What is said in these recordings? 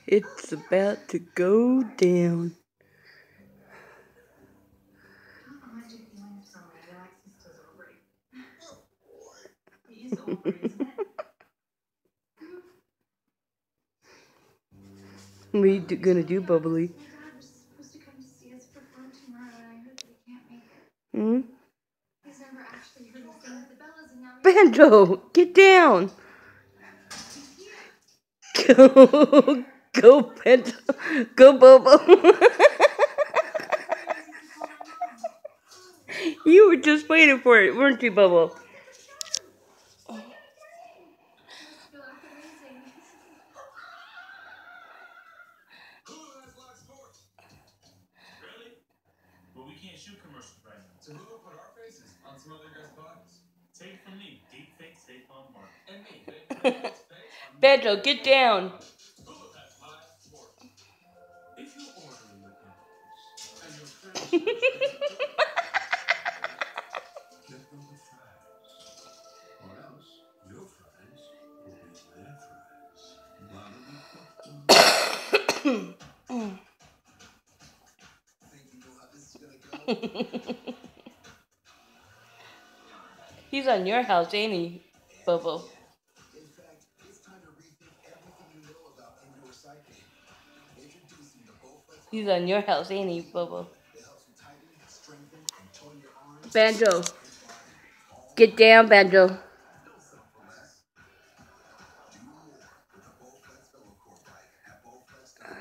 It's about to go down. What are you gonna do, Bubbly? Hmm? Banjo, get down! Go, go, Banjo, go, Bobo. You were just waiting for it, weren't you, Bobo? But we can't shoot commercials right now. So who will put our faces on some other guys' bodies? Take it from me, deep fake State Farm Mark. And me, Banjo, get down. Hulu has live sport. If you're ordering McDonald's and your friends get them the fries. Or else your fries will be their fries. He's on your house, ain't he, Bobo? In fact, it's time to rethink everything you know about indoor cycling. Introducing the Bowflex. He's on your house, ain't he, Bobo? It helps you tighten, strengthen, and tone your arms. Banjo, get down, Banjo. Don't settle for less. Do more with the Bowflex VeloCore bike at Bowflex.com.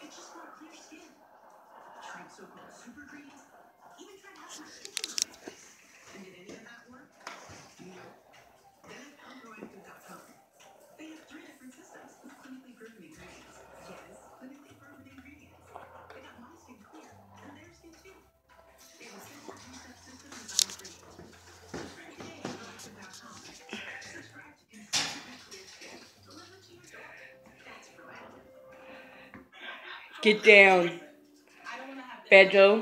It's just for clear skin. Tried so-called super greens. Even tried having a kitchen space. And did any of that work? No. Then at CongroActive.com. They have 3 different systems with clinically proven ingredients. Yes, clinically proven ingredients. They got my skin clear, and their skin too. They have a simple 2-step system designed for you. Try today at CongroActive.com. Subscribe to consistently clear skin. Delivered to your door. That's proactive. Get down. I don't want to have this, Banjo,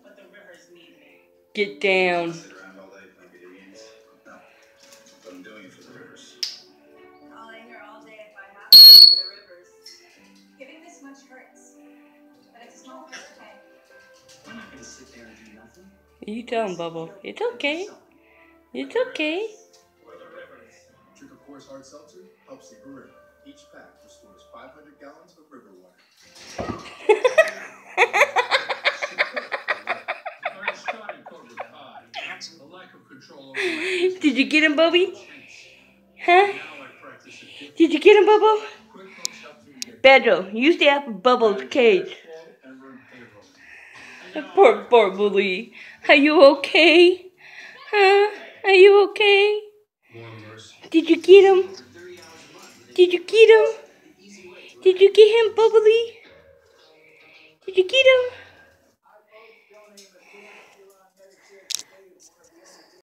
but the rivers need me. get down. Sit around all day playing video games? No. But I'm doing it for the rivers. I'll lay here all day if I have to for the rivers. Giving this much hurts, but it's a small price to pay. I'm not gonna sit there and do nothing. You tell him, Bobo. It's okay. It's okay. For the rivers. Trick-of-Course Hard Seltzer helps the river. Each pack restores 500 gallons of river water. Did you get him, Bobby? Huh? Did you get him, Bobo? Banjo, you stay out of Bubbles' cage. Poor Bully. Are you okay? Huh? Are you okay? Did you get him? Did you get him? Did you get him, Bubbly? Did you get him?